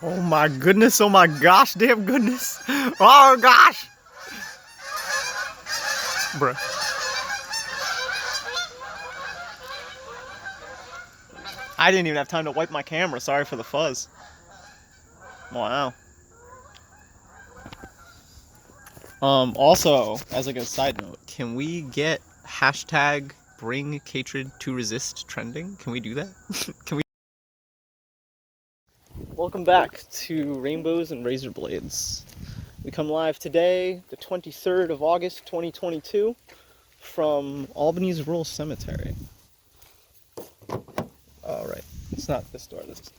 Oh my goodness, oh my gosh, damn goodness. Oh gosh. Bruh. I didn't even have time to wipe my camera, sorry for the fuzz. Wow. Also, as like a side note, can we get hashtag bring Catred to resist trending? Can we do that? Can we? Welcome back to Rainbows and Razor Blades. We come live today, the 23rd of August, 2022, from Albany's Rural Cemetery. Oh, right. It's not this door. This is...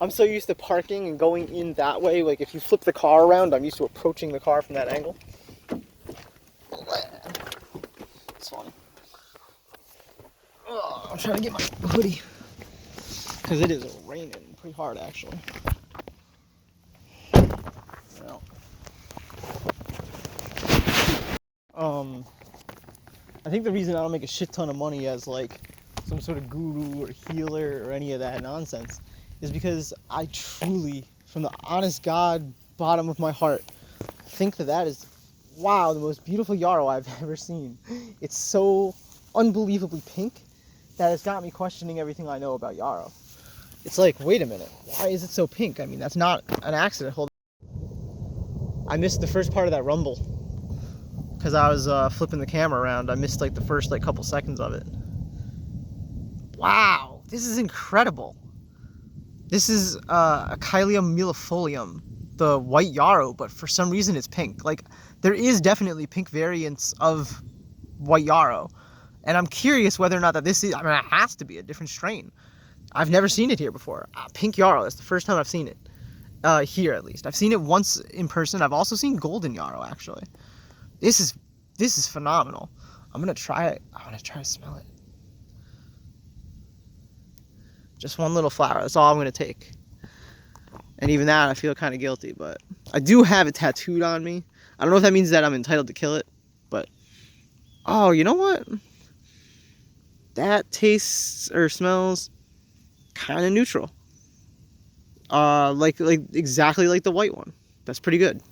I'm so used to parking and going in that way. Like, if you flip the car around, I'm used to approaching the car from that angle. It's funny. Oh, I'm trying to get my hoodie. Because it is raining pretty hard, actually. Well. I think the reason I don't make a shit ton of money as, like, some sort of guru or healer or any of that nonsense is because I truly, from the honest God, bottom of my heart, think that is, wow, the most beautiful yarrow I've ever seen. It's so unbelievably pink that it's got me questioning everything I know about yarrow. It's like, wait a minute, why is it so pink? I mean, that's not an accident. Hold on. I missed the first part of that rumble because I was flipping the camera around. I missed like the first like couple seconds of it. Wow, this is incredible. This is Achilleum millefolium, the white yarrow, but for some reason it's pink. Like, there is definitely pink variants of white yarrow, and I'm curious whether or not that this is, I mean, it has to be a different strain. I've never seen it here before. Pink yarrow, that's the first time I've seen it. Here, at least. I've seen it once in person. I've also seen golden yarrow, actually. This is phenomenal. I'm gonna try it. I want to try to smell it. Just one little flower. That's all I'm gonna take. And even that, I feel kind of guilty, but I do have it tattooed on me. I don't know if that means that I'm entitled to kill it, but oh, you know what? That tastes or smells kind of neutral. Like exactly like the white one. That's pretty good.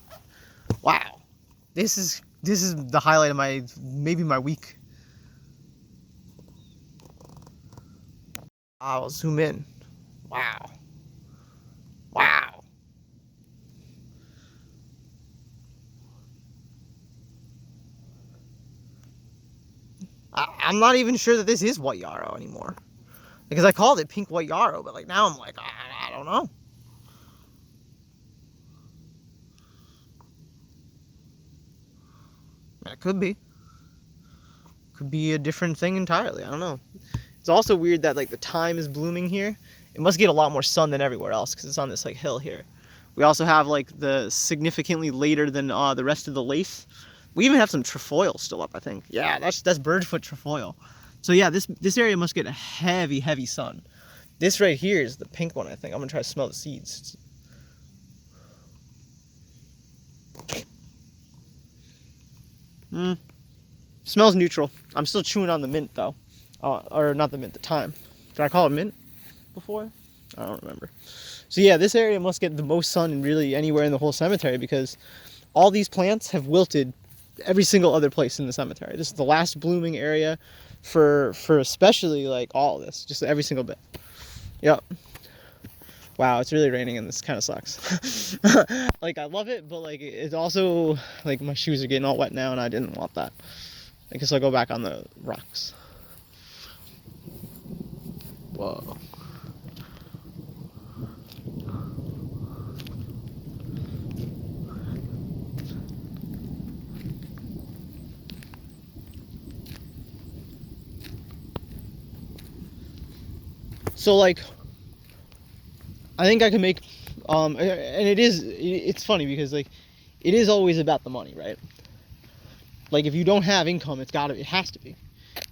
Wow, this is the highlight of maybe my week. I'll zoom in. Wow. Wow. I'm not even sure that this is white yarrow anymore. Because I called it pink white yarrow, but like now I'm like, I don't know. It could be. Could be a different thing entirely. I don't know. It's also weird that like the thyme is blooming here. It must get a lot more sun than everywhere else because it's on this like hill here. We also have like the significantly later than the rest of the lace. We even have some trefoil still up, I think. Yeah, that's birdfoot trefoil. So yeah, this area must get a heavy sun. This right here is the pink one, I think. I'm gonna try to smell the seeds. Smells neutral. I'm still chewing on the mint though. Or not the mint, the thyme. Did I call it mint before? I don't remember. So yeah, this area must get the most sun really anywhere in the whole cemetery because all these plants have wilted every single other place in the cemetery. This is the last blooming area for especially like all of this, just every single bit. Yep. Wow, it's really raining and this kind of sucks. Like, I love it, but like it's also like my shoes are getting all wet now and I didn't want that. I guess I'll go back on the rocks. Whoa. So like, I think I can make, and it's funny because like, it is always about the money, right? Like if you don't have income, it has to be.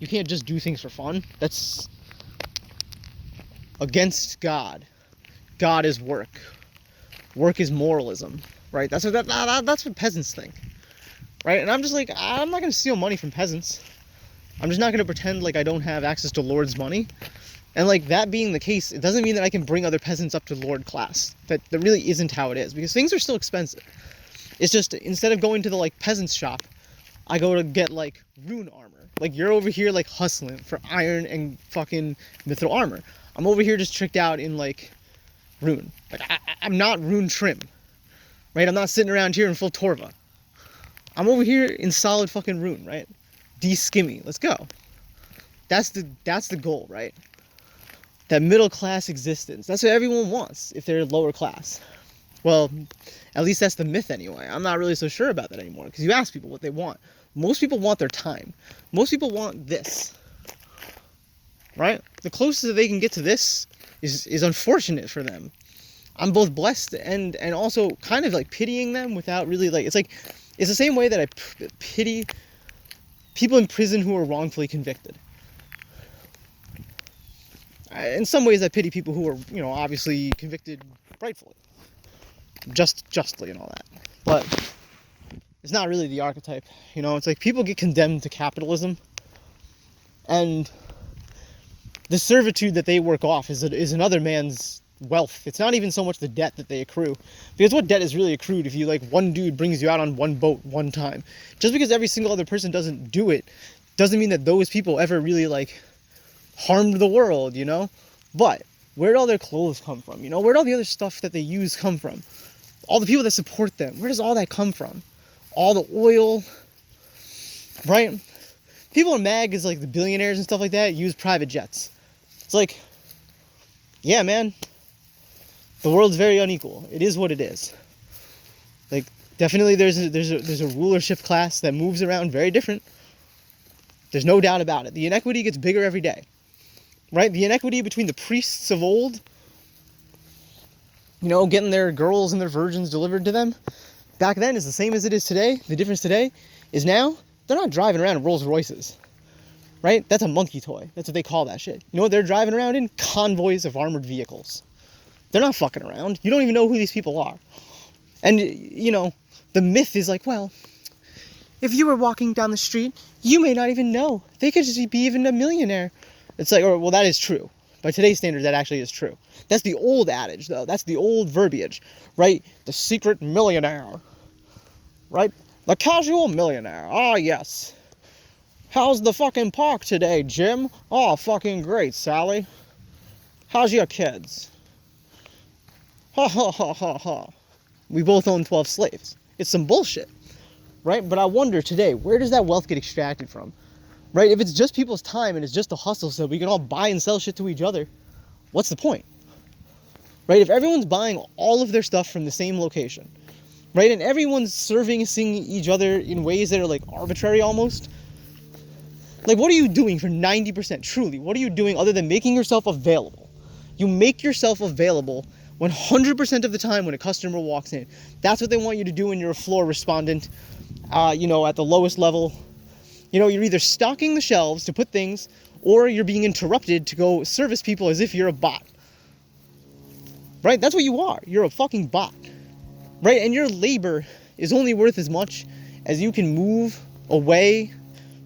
You can't just do things for fun. That's against God. God is work. Work is moralism, right? That's what peasants think, right? And I'm just like, I'm not gonna steal money from peasants. I'm just not gonna pretend like I don't have access to Lord's money And like that being the case, it doesn't mean that I can bring other peasants up to lord class. That really isn't how it is, because things are still expensive. It's just instead of going to the like peasant's shop, I go to get like rune armor. Like you're over here like hustling for iron and fucking mithril armor. I'm over here just tricked out in like rune. Like I'm not rune trim, right? I'm not sitting around here in full Torva. I'm over here in solid fucking rune, right? De-skimmy. Let's go. That's the goal, right? That middle class existence. That's what everyone wants if they're lower class. Well, at least that's the myth anyway. I'm not really so sure about that anymore, because you ask people what they want. Most people want their time. Most people want this, right? The closest that they can get to this is unfortunate for them. I'm both blessed and also kind of like pitying them without really like, it's the same way that I pity people in prison who are wrongfully convicted. In some ways I pity people who are, you know, obviously convicted rightfully. Justly and all that. But it's not really the archetype, you know. It's like people get condemned to capitalism, and the servitude that they work off is another man's wealth. It's not even so much the debt that they accrue, because what debt is really accrued if you like one dude brings you out on one boat one time? Just because every single other person doesn't do it doesn't mean that those people ever really like harmed the world, you know. But where'd all their clothes come from? You know, where'd all the other stuff that they use come from? All the people that support them, where does all that come from? All the oil, right? People in MAG is like the billionaires and stuff like that use private jets. It's like, yeah, man, the world's very unequal. It is what it is. Like, definitely there's a rulership class that moves around very different. There's no doubt about it. The inequity gets bigger every day, right? The inequity between the priests of old, you know, getting their girls and their virgins delivered to them, back then is the same as it is today. The difference today is now they're not driving around in Rolls Royces, right? That's a monkey toy. That's what they call that shit. You know what they're driving around in? Convoys of armored vehicles. They're not fucking around. You don't even know who these people are. And, you know, the myth is like, well, if you were walking down the street, you may not even know. They could just be even a millionaire. It's like, well, that is true. By today's standards, that actually is true. That's the old adage, though. That's the old verbiage, right? The secret millionaire, right? The casual millionaire. Ah, yes. How's the fucking park today, Jim? Oh, fucking great, Sally. How's your kids? Ha ha ha ha ha. We both own 12 slaves. It's some bullshit, right? But I wonder today, where does that wealth get extracted from? Right? If it's just people's time and it's just a hustle so we can all buy and sell shit to each other, what's the point? Right? If everyone's buying all of their stuff from the same location, right? And everyone's servicing each other in ways that are like arbitrary almost. Like, what are you doing for 90%? Truly, what are you doing other than making yourself available? You make yourself available 100% of the time when a customer walks in. That's what they want you to do when you're a floor respondent, you know, at the lowest level. You know, you're either stocking the shelves to put things, or you're being interrupted to go service people as if you're a bot. Right? That's what you are. You're a fucking bot. Right? And your labor is only worth as much as you can move away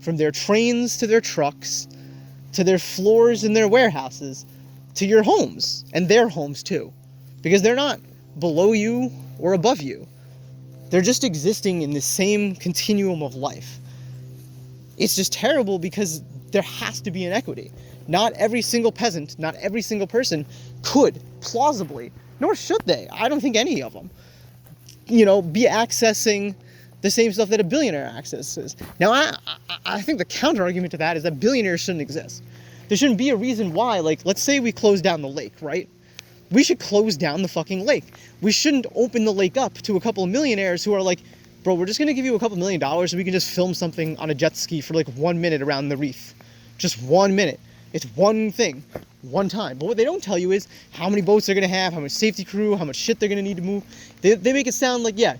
from their trains to their trucks, to their floors in their warehouses, to your homes, and their homes too. Because they're not below you or above you. They're just existing in the same continuum of life. It's just terrible because there has to be inequity. Not every single peasant, not every single person could plausibly, nor should they, I don't think any of them, you know, be accessing the same stuff that a billionaire accesses. Now, I think the counter argument to that is that billionaires shouldn't exist. There shouldn't be a reason why, like, let's say we close down the lake, right? We should close down the fucking lake. We shouldn't open the lake up to a couple of millionaires who are like, bro, we're just going to give you a couple $1 million so we can just film something on a jet ski for like 1 minute around the reef. Just 1 minute. It's one thing, one time. But what they don't tell you is how many boats they're going to have, how much safety crew, how much shit they're going to need to move. They make it sound like, yeah,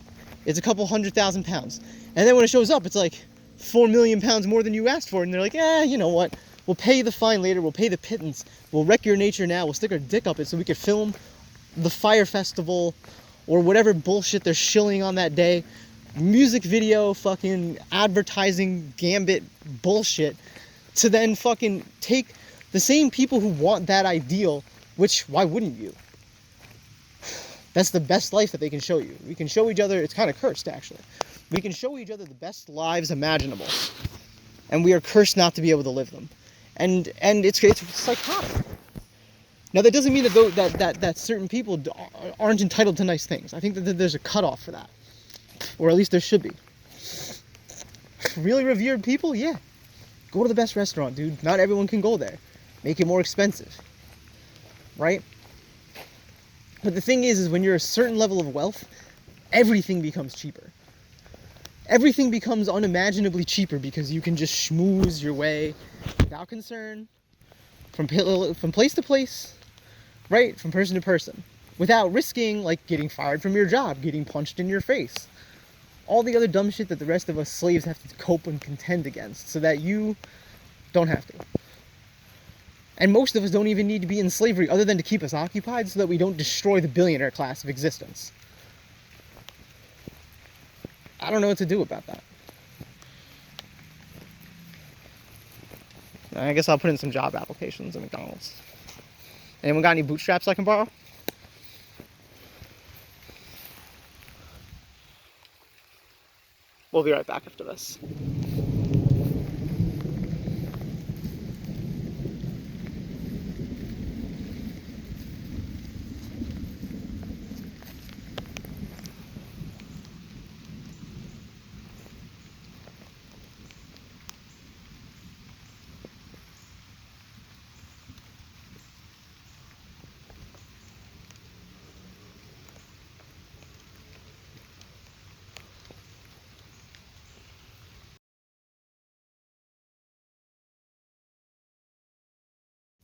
it's a couple 100,000 pounds. And then when it shows up, it's like 4 million pounds more than you asked for. And they're like, you know what? We'll pay the fine later. We'll pay the pittance. We'll wreck your nature now. We'll stick our dick up it so we could film the fire festival or whatever bullshit they're shilling on that day. Music video, fucking advertising gambit bullshit, to then fucking take The same people who want that ideal, which, why wouldn't you? That's the best life that they can show you. We can show each other, it's kind of cursed actually. We can show each other the best lives imaginable. And we are cursed not to be able to live them. And it's psychotic. Now that doesn't mean that certain people aren't entitled to nice things. I think that there's a cutoff for that. Or at least there should be. Really revered people? Yeah. Go to the best restaurant, dude. Not everyone can go there. Make it more expensive. Right? But the thing is when you're a certain level of wealth, everything becomes cheaper. Everything becomes unimaginably cheaper because you can just schmooze your way without concern from place to place, right? From person to person, without risking like getting fired from your job, getting punched in your face, all the other dumb shit that the rest of us slaves have to cope and contend against, so that you don't have to. And most of us don't even need to be in slavery other than to keep us occupied so that we don't destroy the billionaire class of existence. I don't know what to do about that. I guess I'll put in some job applications at McDonald's. Anyone got any bootstraps I can borrow? We'll be right back after this.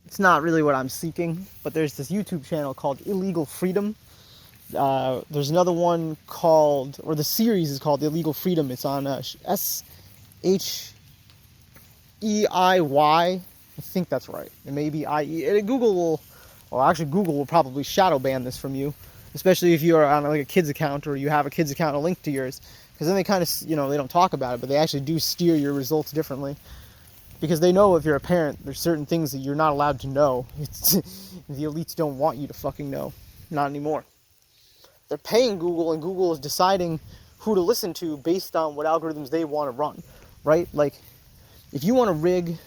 It's not really what I'm seeking, but there's this YouTube channel called Illegal Freedom. There's another one called, or the series is called Illegal Freedom. It's on SHEIY. I think that's right. It may be IE. Google will probably shadow ban this from you, especially if you're on like a kid's account or you have a kid's account linked to yours, because then they kind of, they don't talk about it, but they actually do steer your results differently. Because they know if you're a parent, there's certain things that you're not allowed to know. The elites don't want you to fucking know. Not anymore. They're paying Google, and Google is deciding who to listen to based on what algorithms they want to run, right? Like, if you want to rig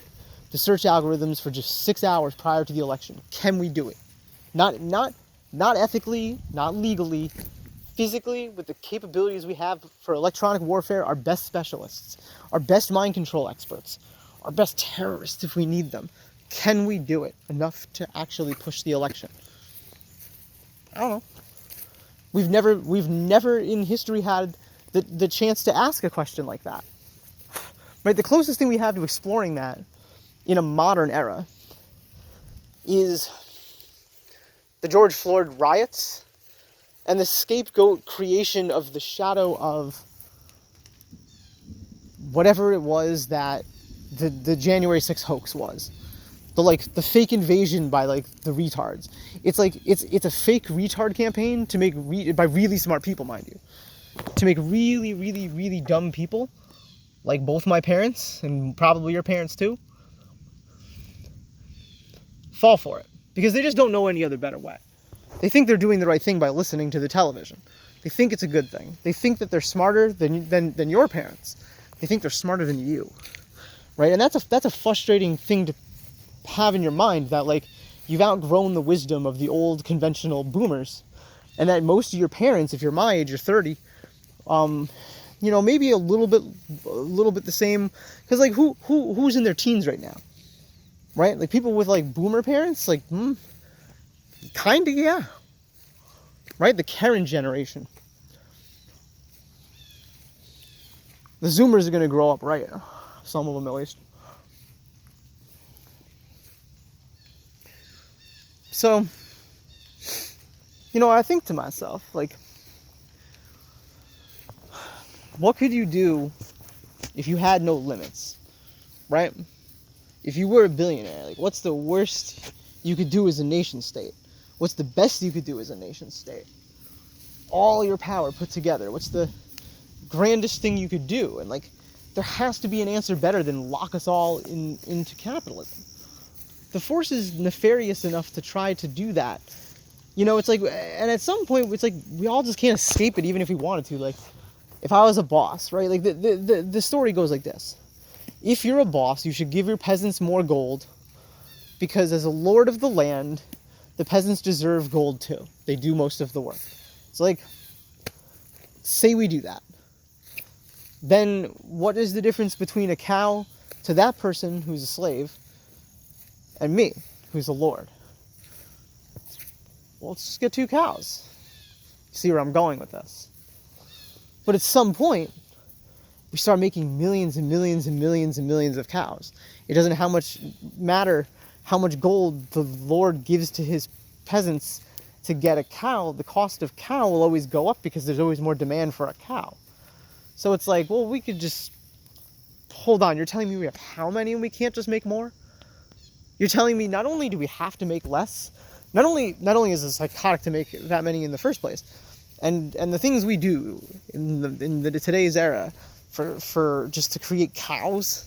the search algorithms for just 6 hours prior to the election, can we do it? Not ethically, not legally, physically, with the capabilities we have for electronic warfare, our best specialists, our best mind control experts, our best terrorists if we need them. Can we do it enough to actually push the election? I don't know. We've never in history had the chance to ask a question like that. Right? The closest thing we have to exploring that in a modern era is the George Floyd riots and the scapegoat creation of the shadow of whatever it was that the January 6th hoax was. The fake invasion by the retards. It's a fake retard campaign to make by really smart people, mind you. To make really, really, really dumb people, like both my parents and probably your parents too, fall for it. Because they just don't know any other better way. They think they're doing the right thing by listening to the television. They think it's a good thing. They think that they're smarter than your parents. They think they're smarter than you. Right? And that's a frustrating thing to have in your mind, that you've outgrown the wisdom of the old conventional boomers, and that most of your parents, if you're my age, you're 30, maybe a little bit the same, because who's in their teens right now, right? Like people with boomer parents, kind of, yeah, right? The Karen generation. The Zoomers are going to grow up, right? Some of them at least. So, I think to myself, what could you do if you had no limits, right? If you were a billionaire, what's the worst you could do as a nation state? What's the best you could do as a nation state? All your power put together. What's the grandest thing you could do? And there has to be an answer better than lock us all into capitalism. the Force is nefarious enough to try to do that. You know, it's like, and at some point, it's like we all just can't escape it, even if we wanted to. Like, if I was a boss, right? Like the story goes like this: if you're a boss, you should give your peasants more gold, because as a lord of the land, the peasants deserve gold too. They do most of the work. It's like, say we do that. Then what is the difference between a cow to that person who's a slave and me, who's a lord? Well, let's just get 2 cows. See where I'm going with this. But at some point, we start making millions and millions and millions and millions of cows. It doesn't matter how much gold the Lord gives to his peasants to get a cow. The cost of cow will always go up because there's always more demand for a cow. So it's like, well, we could just, hold on, you're telling me we have how many and we can't just make more? You're telling me not only do we have to make less, not only is it psychotic to make that many in the first place, and the things we do in today's era for just to create cows.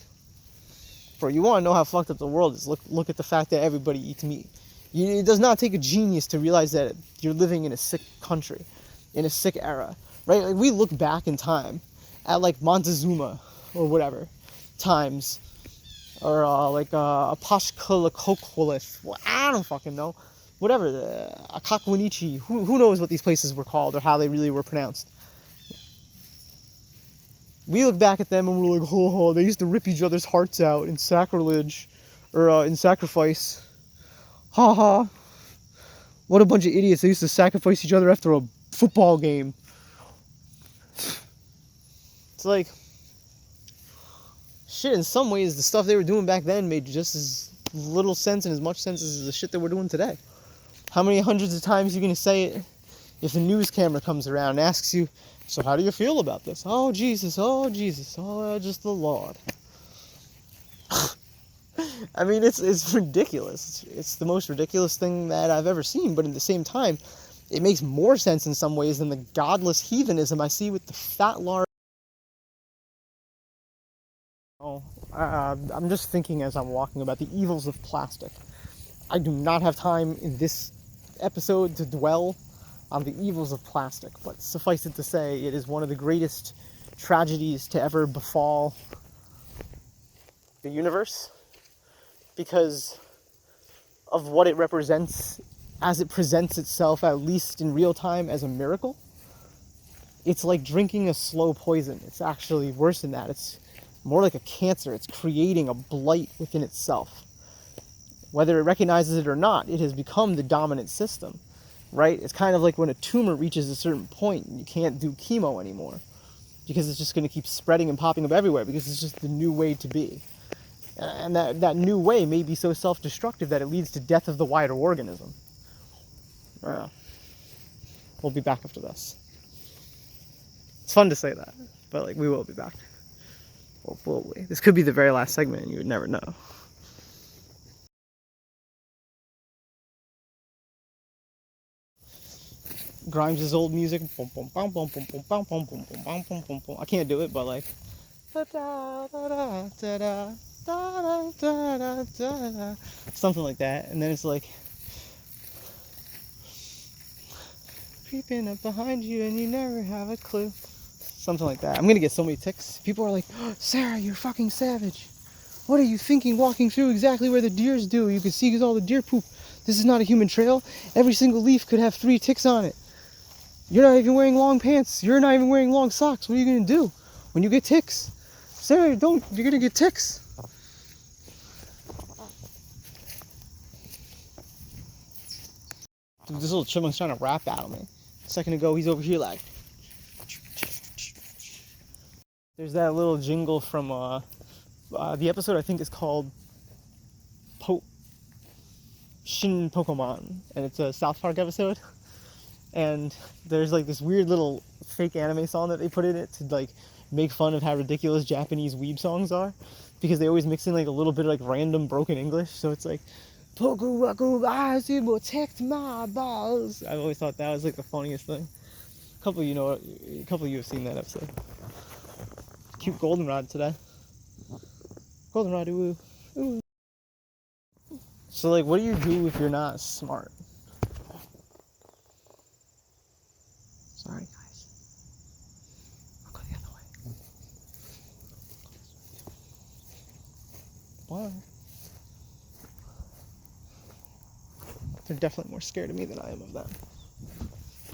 Bro, you want to know how fucked up the world is? Look at the fact that everybody eats meat. It does not take a genius to realize that you're living in a sick country, in a sick era, right? Like, we look back in time at like Montezuma or whatever times, or Apashkalakokolith. Well, I don't fucking know. Whatever, Akakwinichi. Who knows what these places were called or how they really were pronounced? We look back at them and we're like, oh, they used to rip each other's hearts out in sacrilege, or in sacrifice. Ha ha. What a bunch of idiots. They used to sacrifice each other after a football game. It's like, shit, in some ways, the stuff they were doing back then made just as little sense and as much sense as the shit that we're doing today. How many hundreds of times are you going to say it if the news camera comes around and asks you, so how do you feel about this? Oh, Jesus, just the Lord. I mean, it's ridiculous. It's the most ridiculous thing that I've ever seen, but at the same time, it makes more sense in some ways than the godless heathenism I see with the fat lard. I'm just thinking as I'm walking about the evils of plastic. I do not have time in this episode to dwell on the evils of plastic, but suffice it to say, it is one of the greatest tragedies to ever befall the universe because of what it represents as it presents itself, at least in real time, as a miracle. It's like drinking a slow poison. It's actually worse than that. It's more like a cancer. It's creating a blight within itself. Whether it recognizes it or not, it has become the dominant system, right? It's kind of like when a tumor reaches a certain point and you can't do chemo anymore because it's just going to keep spreading and popping up everywhere because it's just the new way to be. And that new way may be so self-destructive that it leads to death of the wider organism. We'll be back after this. It's fun to say that, but like, we will be back. Or will we? This could be the very last segment and you would never know. Grimes' old music. I can't do it, but like, something like that. And then it's like, creeping up behind you and you never have a clue. Something like that. I'm gonna get so many ticks. People are like, oh, Sarah, you're fucking savage. What are you thinking walking through exactly where the deers do? You can see all the deer poop. This is not a human trail. Every single leaf could have 3 ticks on it. You're not even wearing long pants. You're not even wearing long socks. What are you gonna do when you get ticks? Sarah, you're gonna get ticks. Dude, this little chipmunk's trying to rap at me. A second ago, he's over here like. There's that little jingle from the episode I think is called Shin Pokemon, and it's a South Park episode. And there's like this weird little fake anime song that they put in it to like make fun of how ridiculous Japanese weeb songs are, because they always mix in like a little bit of like random broken English. So it's like, Poku Waku eyes will protect my balls. I always thought that was like the funniest thing. A couple of you have seen that episode. Cute goldenrod today. Goldenrod, ooh, ooh. So, like, what do you do if you're not smart? Sorry, guys. I'll go the other way. Why? They're definitely more scared of me than I am of them.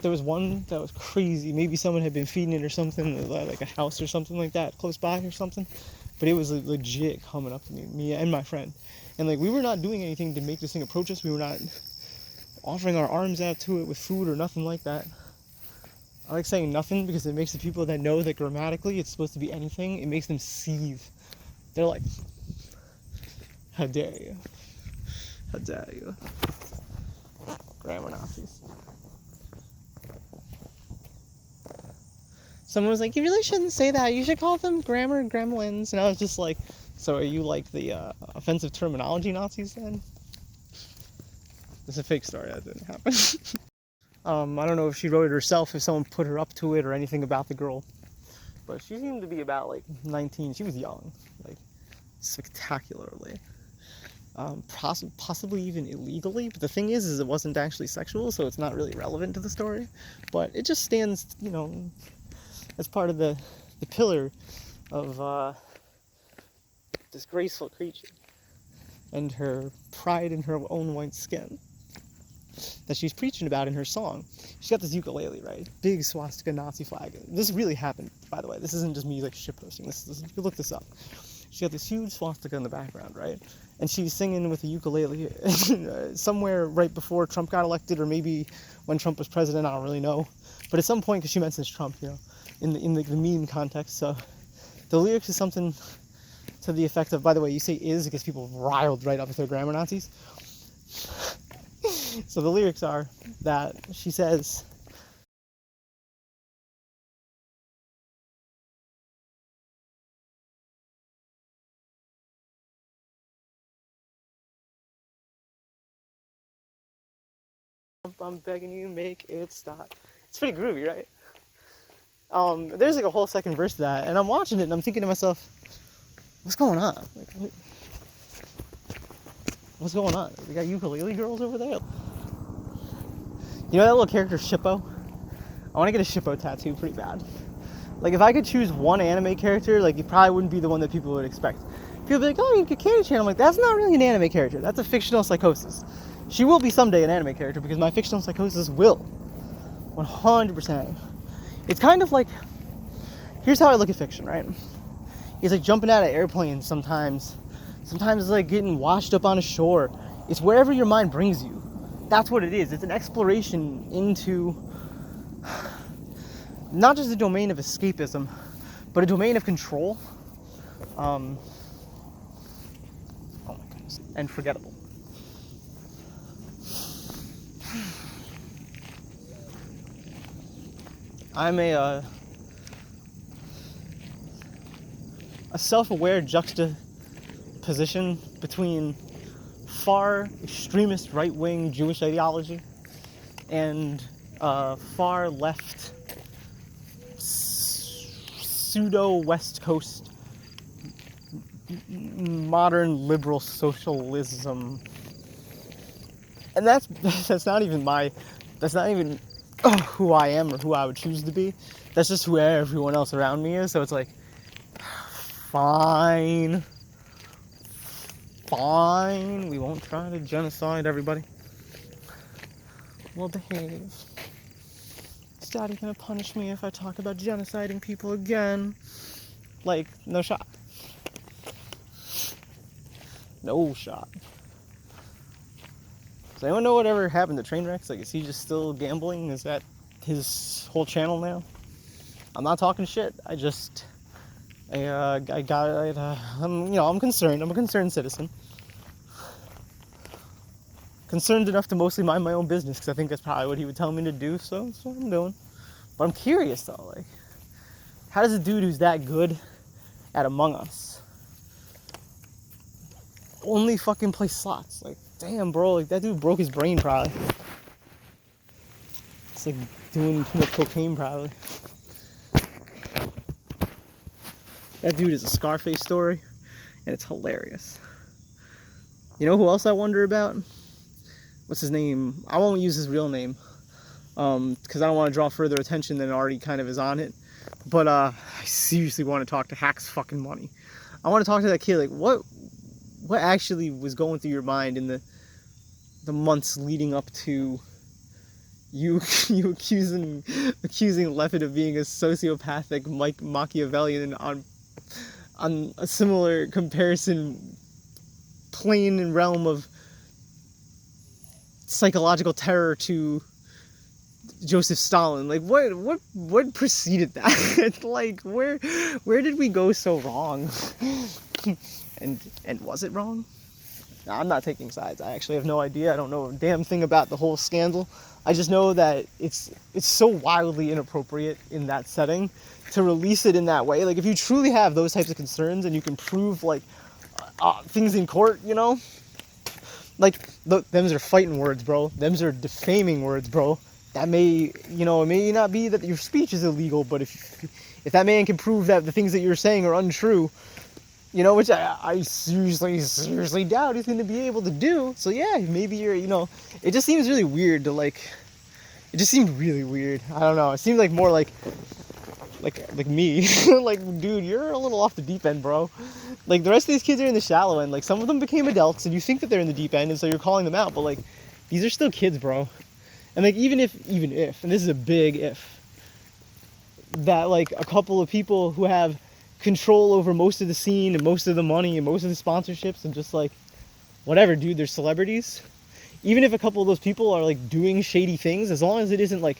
There was one that was crazy. Maybe someone had been feeding it or something, like a house or something like that, close by or something. But it was legit coming up to me and my friend. And like, we were not doing anything to make this thing approach us. We were not offering our arms out to it with food or nothing like that. I like saying nothing because it makes the people that know that grammatically it's supposed to be anything, it makes them seethe. They're like, how dare you? How dare you? Grammar Nazis. Someone was like, you really shouldn't say that. You should call them grammar gremlins. And I was just like, so are you like the offensive terminology Nazis then? It's a fake story. That didn't happen. I don't know if she wrote it herself, if someone put her up to it or anything about the girl. But she seemed to be about like 19. She was young, like spectacularly. Possibly even illegally. But the thing is it wasn't actually sexual, so it's not really relevant to the story. But it just stands, you know, as part of the pillar of this graceful creature and her pride in her own white skin that she's preaching about in her song. She's got this ukulele, right? Big swastika Nazi flag. This really happened, by the way. This isn't just me like shitposting. This you can look this up. She got this huge swastika in the background, right? And she's singing with a ukulele somewhere right before Trump got elected, or maybe when Trump was president. I don't really know. But at some point, because she mentions Trump, you know, in the meme context. So the lyrics is something to the effect of, by the way, you say is because people riled right up with their grammar Nazis. So the lyrics are that she says, I'm begging you, make it stop. It's pretty groovy, right? There's like a whole second verse to that, and I'm watching it and I'm thinking to myself, what's going on? Like, what's going on? We got ukulele girls over there. You know that little character Shippo? I want to get a Shippo tattoo pretty bad. Like, if I could choose one anime character, like, it probably wouldn't be the one that people would expect. People would be like, oh, you get Candy Chan. I'm like, that's not really an anime character. That's a fictional psychosis. She will be someday an anime character because my fictional psychosis will. 100%. It's kind of like, here's how I look at fiction, right? It's like jumping out of airplanes sometimes. Sometimes it's like getting washed up on a shore. It's wherever your mind brings you. That's what it is. It's an exploration into not just a domain of escapism, but a domain of control. Oh my goodness. And forgettable. I'm a self-aware juxtaposition between far extremist right-wing Jewish ideology and far left pseudo West Coast modern liberal socialism. And that's not even who I am or who I would choose to be. That's just who everyone else around me is. So it's like, fine, we won't try to genocide everybody. We'll behave. Is Daddy gonna punish me if I talk about genociding people again? Like, no shot. No shot. Does anyone know whatever happened to Trainwrecks? Like, is he just still gambling? Is that his whole channel now? I'm not talking shit. I'm concerned. I'm a concerned citizen. Concerned enough to mostly mind my own business because I think that's probably what he would tell me to do, so that's what I'm doing. But I'm curious though, like, how does a dude who's that good at Among Us only fucking play slots? Like, damn, bro, like, that dude broke his brain probably. It's like doing too much cocaine probably. That dude is a Scarface story, and it's hilarious. You know who else I wonder about? What's his name? I won't use his real name, because I don't want to draw further attention than already kind of is on it. But I seriously want to talk to Hack's fucking money. I want to talk to that kid. Like, what actually was going through your mind in the months leading up to you accusing Levitt of being a sociopathic Machiavellian on a similar comparison plane and realm of psychological terror to Joseph Stalin? Like, what preceded that? Like, where did we go so wrong? and was it wrong? No, I'm not taking sides. I actually have no idea. I don't know a damn thing about the whole scandal. I just know that it's so wildly inappropriate in that setting to release it in that way. Like, if you truly have those types of concerns and you can prove like things in court, you know, like them's are fighting words, bro. Them's are defaming words, bro. That may, you know, it may not be that your speech is illegal, but if that man can prove that the things that you're saying are untrue, you know, which I seriously doubt he's going to be able to do. So yeah, maybe you're, you know, it just seems really weird to like, it just seemed really weird. I don't know. It seems like more like me. Like, dude, you're a little off the deep end, bro. Like, the rest of these kids are in the shallow end. Like, some of them became adults and you think that they're in the deep end and so you're calling them out, but like, these are still kids, bro. And like, even if, and this is a big if, that like a couple of people who have control over most of the scene and most of the money and most of the sponsorships and just like, whatever, dude, they're celebrities. Even if a couple of those people are like doing shady things, as long as it isn't like,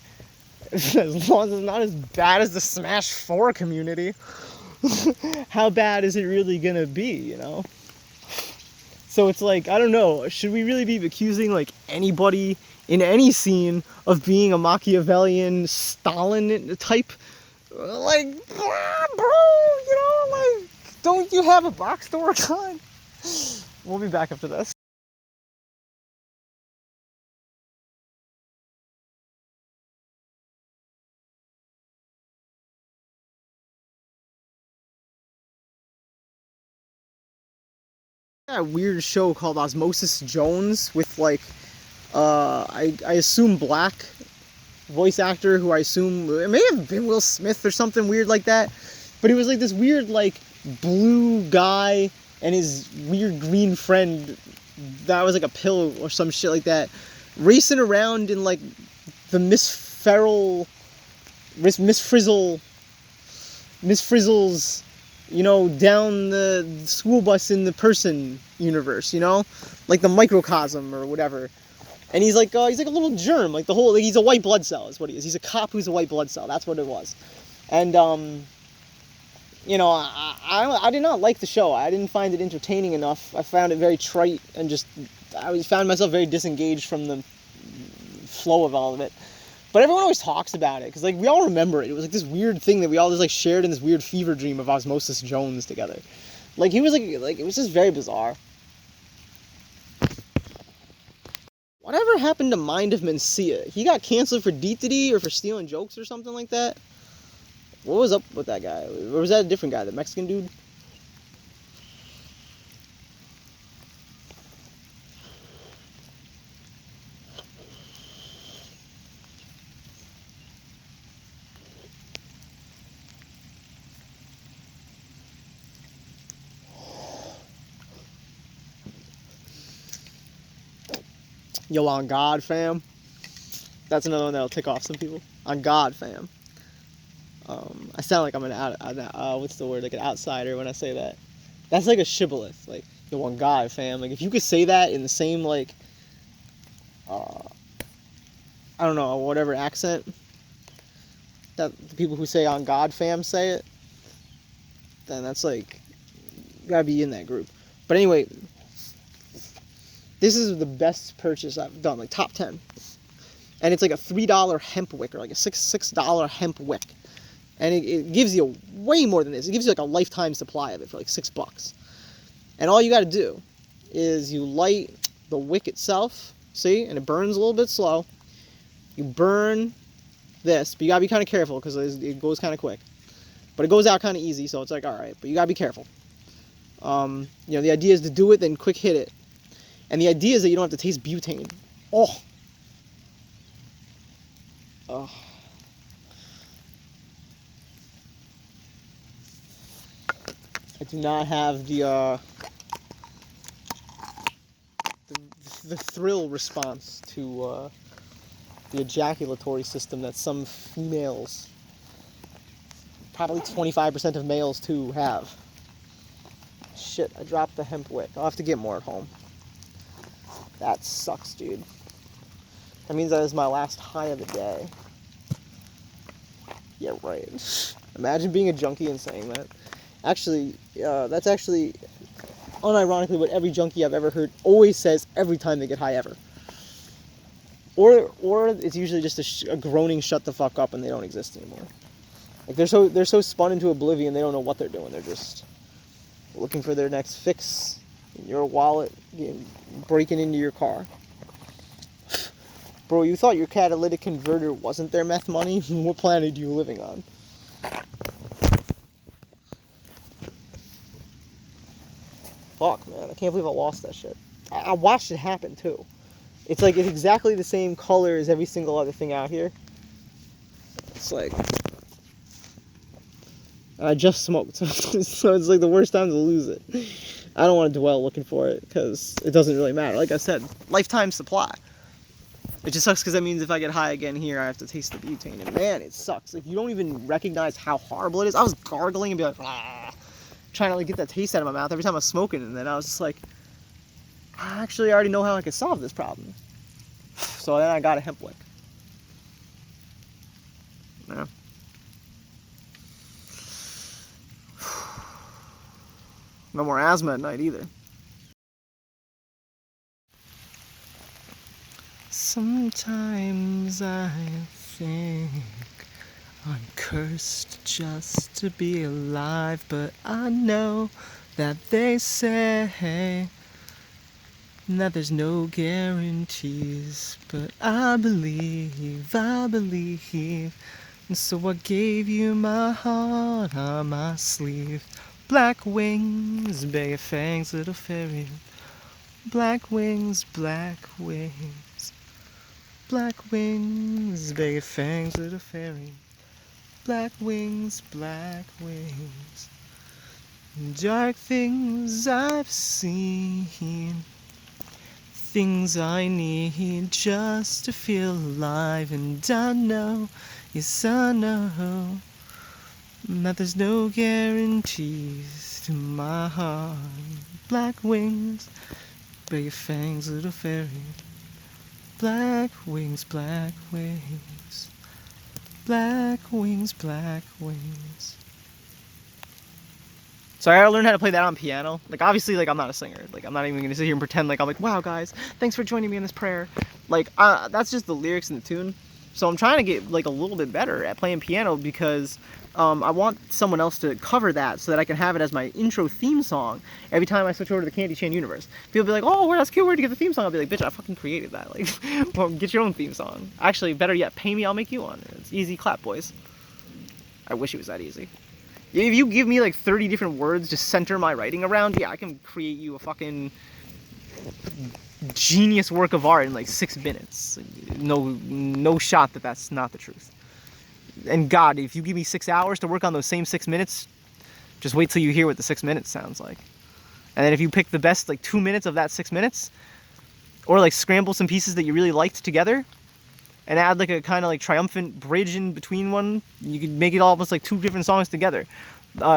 as long as it's not as bad as the Smash 4 community, how bad is it really gonna be, you know? So it's like, I don't know, should we really be accusing like anybody in any scene of being a Machiavellian Stalin type? Like, bro, you know, like, don't you have a box to work on? We'll be back after this. That weird show called Osmosis Jones with like, I assume black voice actor who I assume, it may have been Will Smith or something weird like that, but it was like this weird like blue guy and his weird green friend that was like a pill or some shit like that, racing around in like the Miss Frizzle's, you know, down the school bus in the person universe, you know, like the microcosm or whatever. And he's like a little germ, like the whole, like he's a white blood cell is what he is. He's a cop who's a white blood cell. That's what it was. And, you know, I did not like the show. I didn't find it entertaining enough. I found it very trite and just, I found myself very disengaged from the flow of all of it. But everyone always talks about it, because, like, we all remember it. It was, like, this weird thing that we all just, like, shared in this weird fever dream of Osmosis Jones together. Like, he was, like, it was just very bizarre. Whatever happened to Mind of Mencia? He got canceled for D or for stealing jokes or something like that? What was up with that guy? Or was that a different guy, the Mexican dude? Yo, on God, fam. That's another one that'll tick off some people. On God, fam. I sound like I'm what's the word? Like an outsider when I say that. That's like a shibboleth. Like, yo, on God, fam. Like, if you could say that in the same, like, I don't know, whatever accent that the people who say on God, fam say it, then that's like, you gotta be in that group. But anyway, this is the best purchase I've done, like top 10. And it's like a $3 hemp wick, or like a $6 hemp wick. And it gives you way more than this. It gives you like a lifetime supply of it for like $6. And all you gotta do is you light the wick itself, see? And it burns a little bit slow. You burn this, but you gotta be kind of careful because it goes kind of quick. But it goes out kind of easy, so it's like, alright, but you gotta be careful. You know, the idea is to do it, then quick hit it. And the idea is that you don't have to taste butane. Oh. Oh. I do not have the thrill response to the ejaculatory system that some females, probably 25% of males too, have. Shit, I dropped the hemp wick. I'll have to get more at home. That sucks, dude. That means that is my last high of the day. Yeah, right. Imagine being a junkie and saying that. Actually, that's actually unironically what every junkie I've ever heard always says every time they get high ever. Or it's usually just a groaning shut the fuck up and they don't exist anymore. Like they're so spun into oblivion they don't know what they're doing. They're just looking for their next fix in your wallet, breaking into your car. Bro, you thought your catalytic converter wasn't their meth money? What planet are you living on? Fuck, man. I can't believe I lost that shit. I watched it happen, too. It's like, it's exactly the same color as every single other thing out here. It's like... I just smoked, so it's like the worst time to lose it. I don't want to dwell looking for it, because it doesn't really matter. Like I said, lifetime supply. It just sucks because that means if I get high again here, I have to taste the butane. And man, it sucks. Like, you don't even recognize how horrible it is. I was gargling and be like, ah, trying to like get that taste out of my mouth every time I was smoking. And then I was just like, I already know how I can solve this problem. So then I got a hemp wick. Yeah. No more asthma at night either. Sometimes I think I'm cursed just to be alive, but I know that they say that there's no guarantees, but I believe, and so I gave you my heart on my sleeve. Black wings, bare fangs, little fairy. Black wings, black wings. Black wings, bare fangs, little fairy. Black wings, black wings. Dark things I've seen. Things I need just to feel alive. And I know, yes I know, that there's no guarantees to my heart. Black wings, bare your fangs, little fairy. Black wings, black wings. Black wings, black wings. So I gotta learn how to play that on piano. Like, obviously, like, I'm not a singer. Like, I'm not even gonna sit here and pretend like I'm like, wow, guys, thanks for joining me in this prayer. Like, that's just the lyrics and the tune. So I'm trying to get, like, a little bit better at playing piano because I want someone else to cover that so that I can have it as my intro theme song every time I switch over to the Candy Chain universe. People be like, oh, that's cute, where'd you get the theme song? I'll be like, bitch, I fucking created that. Like, well, get your own theme song. Actually, better yet, pay me, I'll make you one. It's easy clap, boys. I wish it was that easy. If you give me like 30 different words to center my writing around, yeah, I can create you a fucking genius work of art in like 6 minutes. No shot that that's not the truth. And God, if you give me 6 hours to work on those same 6 minutes, just wait till you hear what the 6 minutes sounds like. And then if you pick the best like 2 minutes of that 6 minutes, or like scramble some pieces that you really liked together, and add like a kind of like triumphant bridge in between one, you could make it almost like 2 different songs together.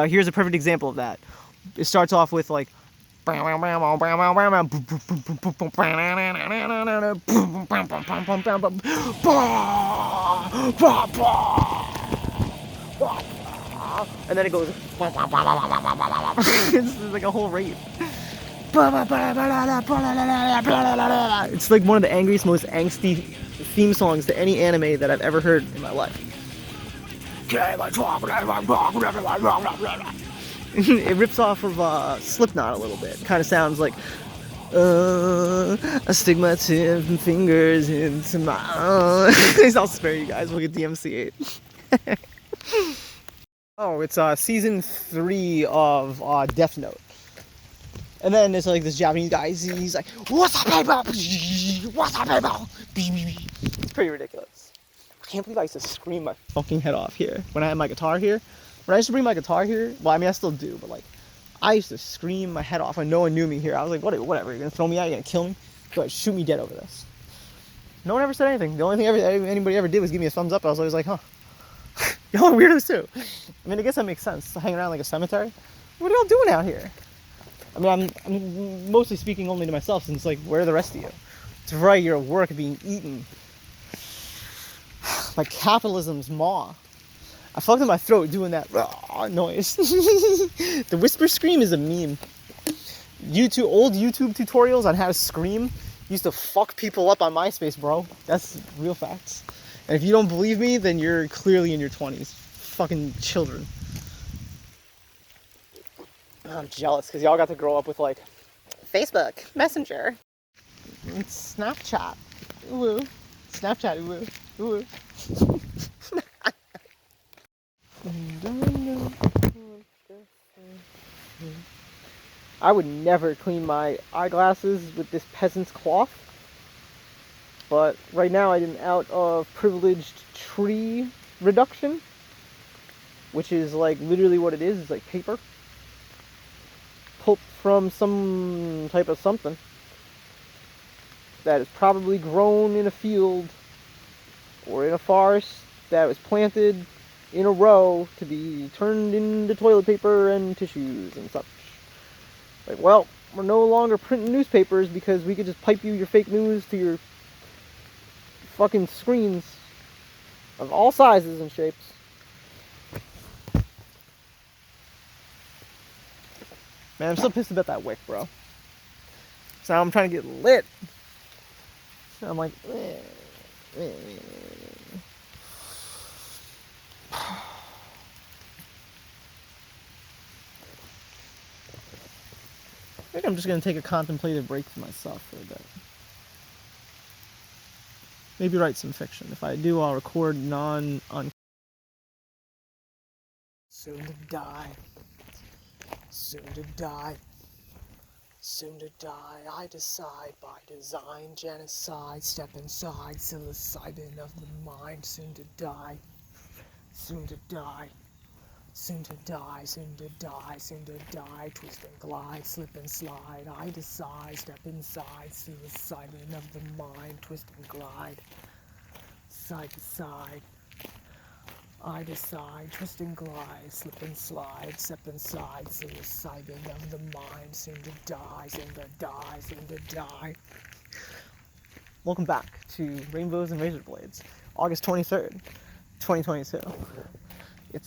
Here's a perfect example of that. It starts off with like, and then it goes, it's like a whole rave. It's like one of the angriest, most angsty theme songs to any anime that I've ever heard in my life. It rips off of Slipknot a little bit. Kind of sounds like, I stick my tips and fingers into my... I'll spare you guys, we'll get DMCA. Oh, it's season 3 of Death Note. And then there's like this Japanese guy, he's like, what's up, people? What's up, people? It's pretty ridiculous. I can't believe I used to scream my fucking head off here when I had my guitar here. When I used to bring my guitar here, well, I mean, I still do, but like, I used to scream my head off when no one knew me here. I was like, whatever, you're gonna throw me out, you're gonna kill me? Go ahead, shoot me dead over this. No one ever said anything. The only thing anybody ever did was give me a thumbs up. I was always like, huh. Y'all are weirdos too. I mean, I guess that makes sense. Hanging around like a cemetery. What are y'all doing out here? I mean, I'm mostly speaking only to myself, since like, where are the rest of you? It's right, you're at work being eaten by capitalism's maw. I fucked in my throat doing that noise. The whisper scream is a meme. Old YouTube tutorials on how to scream used to fuck people up on MySpace, bro. That's real facts. And if you don't believe me, then you're clearly in your 20s. Fucking children. I'm jealous because y'all got to grow up with like Facebook, Messenger, and Snapchat. Woo. Snapchat, woo. Woo. I would never clean my eyeglasses with this peasant's cloth. But right now I did an out of privileged tree reduction, which is like literally what it is. It's like paper. Pulp from some type of something that is probably grown in a field or in a forest that was planted in a row to be turned into toilet paper and tissues and such. Like, well, we're no longer printing newspapers because we could just pipe you your fake news to your fucking screens of all sizes and shapes. Man, I'm still pissed about that wick, bro. So now I'm trying to get lit. So I'm like, I think I'm just going to take a contemplative break for myself for a bit. Maybe write some fiction. If I do, I'll record Soon to die. Soon to die. Soon to die. I decide by design. Genocide. Step inside. Psilocybin of the mind. Soon to die. Soon to die. Soon to die, soon to die, soon to die, twist and glide, slip and slide, I decide, step inside, psilocybin of the mind, twist and glide, side to side, I decide, twist and glide, slip and slide, step inside, psilocybin of the mind, soon to die, soon to die, soon to die. Welcome back to Rainbows and Razor Blades, August 23rd, 2022. It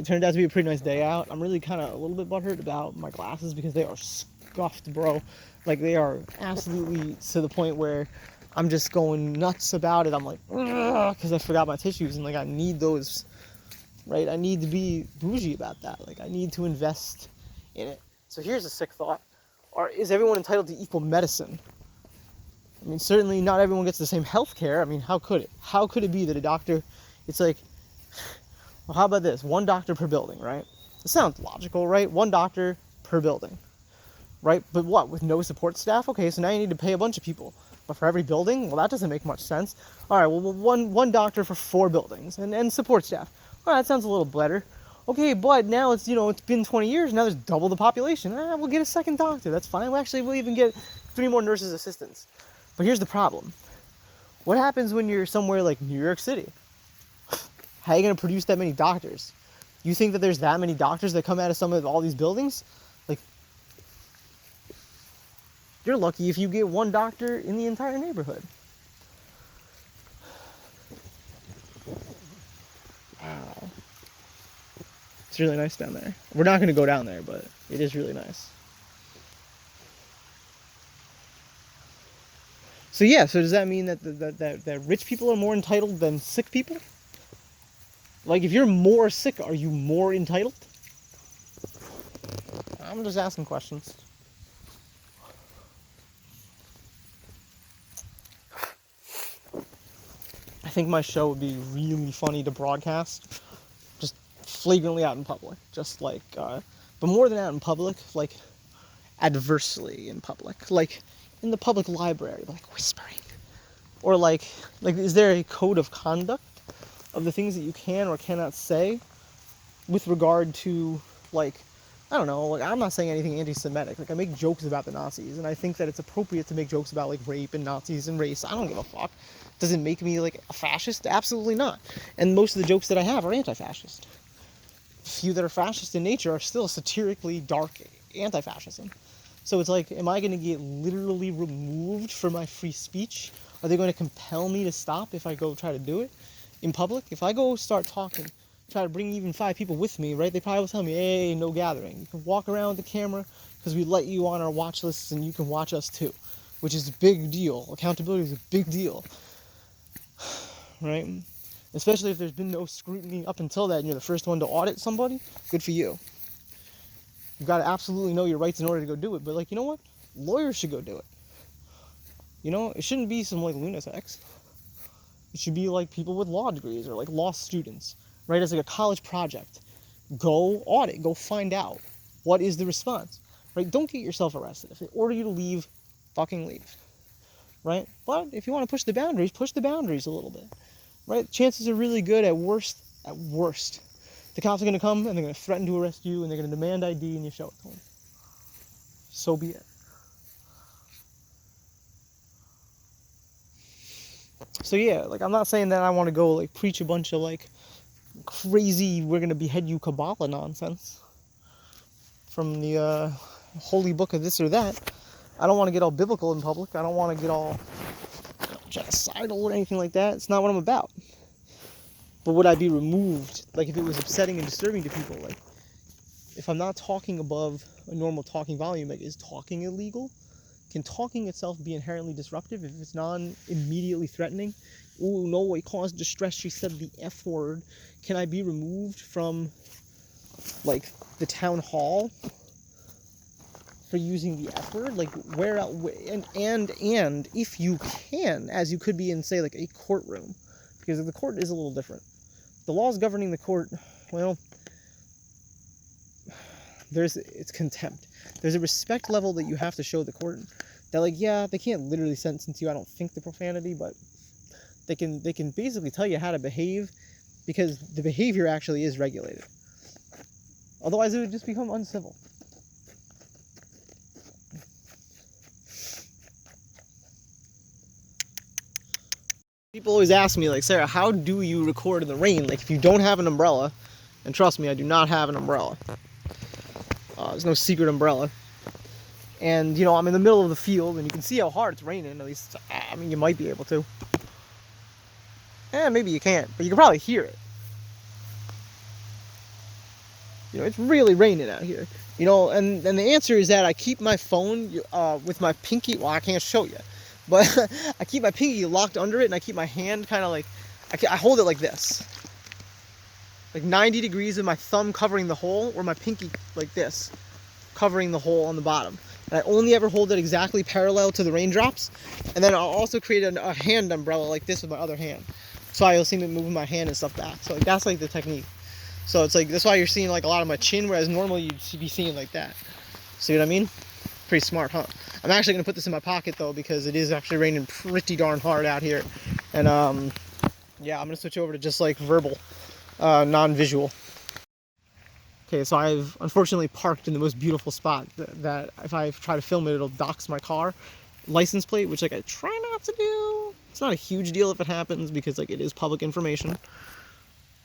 turned out to be a pretty nice day out. I'm really kind of a little bit butthurt about my glasses because they are scuffed, bro. Like, they are absolutely to the point where I'm just going nuts about it. I'm like, because I forgot my tissues, and like, I need those, right? I need to be bougie about that. Like, I need to invest in it. So here's a sick thought. Is everyone entitled to equal medicine? I mean, certainly not everyone gets the same health care. I mean, how could it? How could it be that a doctor, it's like, well, how about this? One doctor per building, right? It sounds logical, right? One doctor per building, right? But what, with no support staff? Okay, so now you need to pay a bunch of people. But for every building? Well, that doesn't make much sense. All right, well, one doctor for 4 buildings and support staff. Well, that sounds a little better. Okay, but now it's been 20 years, now there's double the population. We'll get a second doctor, that's fine. We'll even get 3 more nurses assistants. But here's the problem. What happens when you're somewhere like New York City? How are you going to produce that many doctors? You think that there's that many doctors that come out of all these buildings? Like, you're lucky if you get 1 doctor in the entire neighborhood. Wow. It's really nice down there. We're not going to go down there, but it is really nice. So yeah, so does that mean that rich people are more entitled than sick people? Like, if you're more sick, are you more entitled? I'm just asking questions. I think my show would be really funny to broadcast. Just flagrantly out in public. Just like, But more than that in public, like adversely in public, like in the public library, like whispering, or like is there a code of conduct of the things that you can or cannot say with regard to, like, I don't know, like I'm not saying anything anti-Semitic. Like I make jokes about the Nazis, and I think that it's appropriate to make jokes about like rape and Nazis and race. I don't give a fuck. Does it make me like a fascist? Absolutely not. And most of the jokes that I have are anti-fascist. Few that are fascist in nature are still satirically dark anti-fascism. So it's like, am I going to get literally removed from my free speech? Are they going to compel me to stop if I go try to do it in public? If I go start talking, try to bring even 5 people with me, right? They probably will tell me, hey, no gathering. You can walk around with the camera because we let you on our watch lists and you can watch us too, which is a big deal. Accountability is a big deal, right? Especially if there's been no scrutiny up until that and you're the first one to audit somebody. Good for you. You've got to absolutely know your rights in order to go do it. But like, you know what? Lawyers should go do it. You know, it shouldn't be some like lunatics. It should be like people with law degrees or like law students, right? As like a college project. Go audit, go find out what is the response, right? Don't get yourself arrested. If they order you to leave, fucking leave, right? But if you want to push the boundaries a little bit, right? Chances are really good at worst, the cops are going to come and they're going to threaten to arrest you and they're going to demand ID and you show it to them. So be it. So yeah, like I'm not saying that I want to go like preach a bunch of like crazy, we're going to behead you Kabbalah nonsense from the holy book of this or that. I don't want to get all biblical in public. I don't want to get all genocidal or anything like that. It's not what I'm about. But would I be removed, like if it was upsetting and disturbing to people? Like if I'm not talking above a normal talking volume, like is talking illegal? Can talking itself be inherently disruptive if it's non-immediately threatening? Oh no, it caused distress, she said the F word. Can I be removed from like the town hall for using the F word? Like where and if you can, as you could be in say like a courtroom, because the court is a little different. The laws governing the court, well, it's contempt. There's a respect level that you have to show the court. That like, yeah, they can't literally sentence you, I don't think, the profanity, but they can basically tell you how to behave because the behavior actually is regulated. Otherwise, it would just become uncivil. People always ask me, like, Sarah, how do you record in the rain? Like, if you don't have an umbrella, and trust me, I do not have an umbrella. There's no secret umbrella. And, you know, I'm in the middle of the field, and you can see how hard it's raining, at least, I mean, you might be able to. Maybe you can't, but you can probably hear it. You know, it's really raining out here. You know, and the answer is that I keep my phone with my pinky, well, I can't show you, but I keep my pinky locked under it, and I keep my hand kind of like, I hold it like this. Like 90 degrees with my thumb covering the hole, or my pinky like this, covering the hole on the bottom. And I only ever hold it exactly parallel to the raindrops. And then I'll also create a hand umbrella like this with my other hand. So you'll see me moving my hand and stuff back. So like that's like the technique. So it's like, that's why you're seeing like a lot of my chin, whereas normally you'd be seeing like that. See what I mean? Pretty smart, huh? I'm actually going to put this in my pocket though, because it is actually raining pretty darn hard out here. And yeah, I'm going to switch over to just like verbal, non-visual. Okay, so I've unfortunately parked in the most beautiful spot that if I try to film it, it'll dox my car license plate, which like I try not to do. It's not a huge deal if it happens because like it is public information.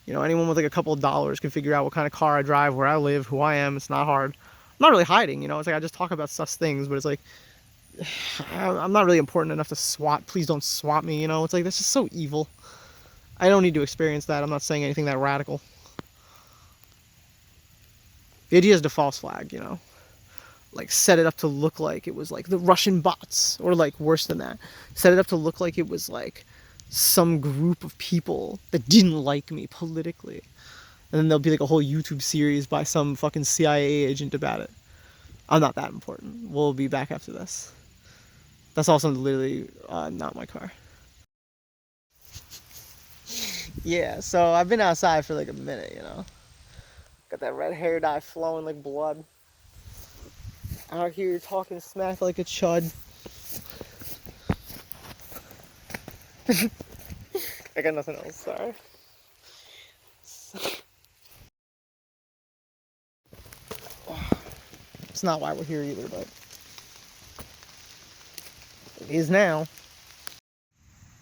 You know, anyone with like a couple of dollars can figure out what kind of car I drive, where I live, who I am. It's not hard. I'm not really hiding, you know. It's like I just talk about sus things, but it's like I'm not really important enough to swat. Please don't swat me, you know. It's like that's just so evil. I don't need to experience that. I'm not saying anything that radical. The idea is to false flag, you know, like set it up to look like it was like the Russian bots, or like worse than that, set it up to look like it was like some group of people that didn't like me politically, and then there'll be like a whole YouTube series by some fucking CIA agent about it. I'm not that important. We'll be back after this. That's also literally not my car. Yeah, so I've been outside for like a minute, you know. Got that red hair dye flowing like blood. Out here talking smack like a chud. I got nothing else, sorry. It's not why we're here either, but it is now.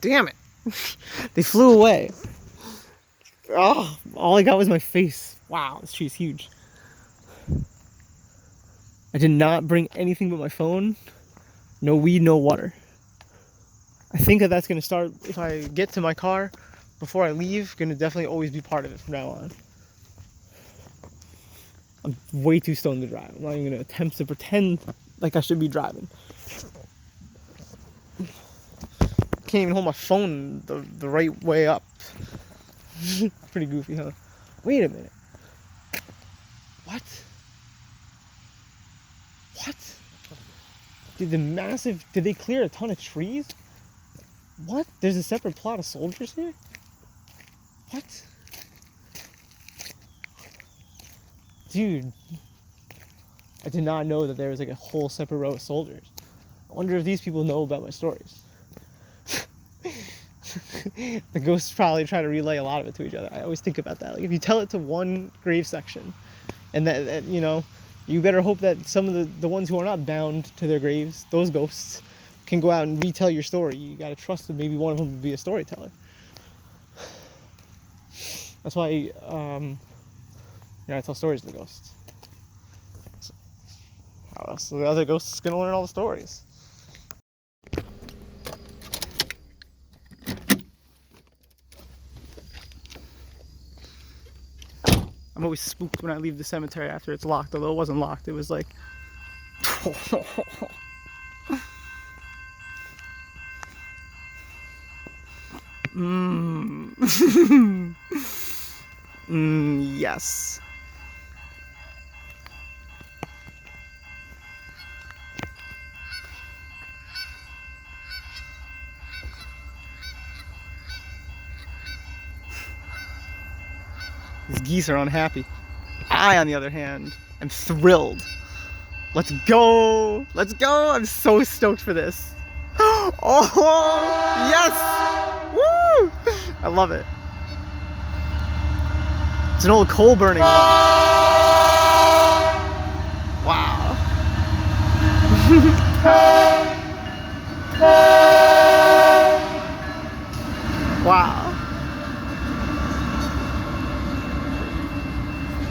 Damn it. They flew away. Oh, all I got was my face. Wow, this tree's huge. I did not bring anything but my phone. No weed, no water. I think that that's going to start, if I get to my car before I leave, going to definitely always be part of it from now on. I'm way too stoned to drive. I'm not even going to attempt to pretend like I should be driving. Can't even hold my phone the right way up. Pretty goofy, huh? Wait a minute. What? What? Did they clear a ton of trees? What? There's a separate plot of soldiers here? What? Dude. I did not know that there was like a whole separate row of soldiers. I wonder if these people know about my stories. The ghosts probably try to relay a lot of it to each other. I always think about that. Like if you tell it to one grave section, and that you know, you better hope that some of the ones who are not bound to their graves, those ghosts, can go out and retell your story. You gotta trust that maybe one of them will be a storyteller. That's why you gotta tell stories to the ghosts. So, how else are the other ghosts gonna learn all the stories? I'm always spooked when I leave the cemetery after it's locked, although it wasn't locked. It was like... Yes. These geese are unhappy. I, on the other hand, am thrilled. Let's go! Let's go! I'm so stoked for this. Oh, yes! Woo! I love it. It's an old coal burning one. Wow. Wow.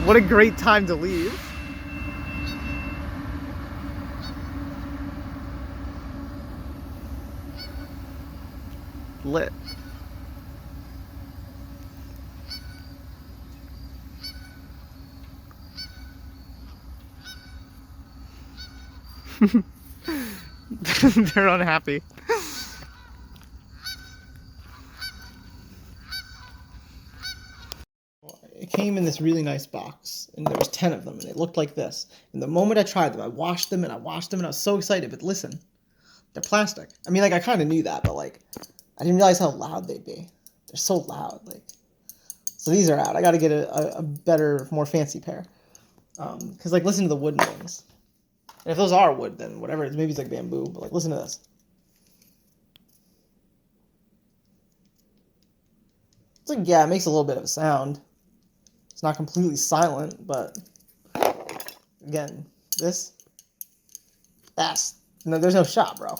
What a great time to leave. Lit. They're unhappy. It came in this really nice box, and there was 10 of them, and they looked like this. And the moment I tried them, I washed them, and I was so excited. But listen, they're plastic. I mean, like, I kind of knew that, but, like, I didn't realize how loud they'd be. They're so loud, like. So these are out. I got to get a better, more fancy pair. Because, like, listen to the wooden ones. And if those are wood, then whatever it is, maybe it's like bamboo, but, like, listen to this. It's like, yeah, it makes a little bit of a sound. It's not completely silent, but again, no, there's no shot, bro.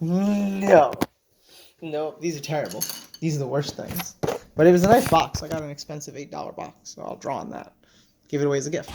No, these are terrible. These are the worst things. But it was a nice box. I got an expensive $8 box, so I'll draw on that. Give it away as a gift.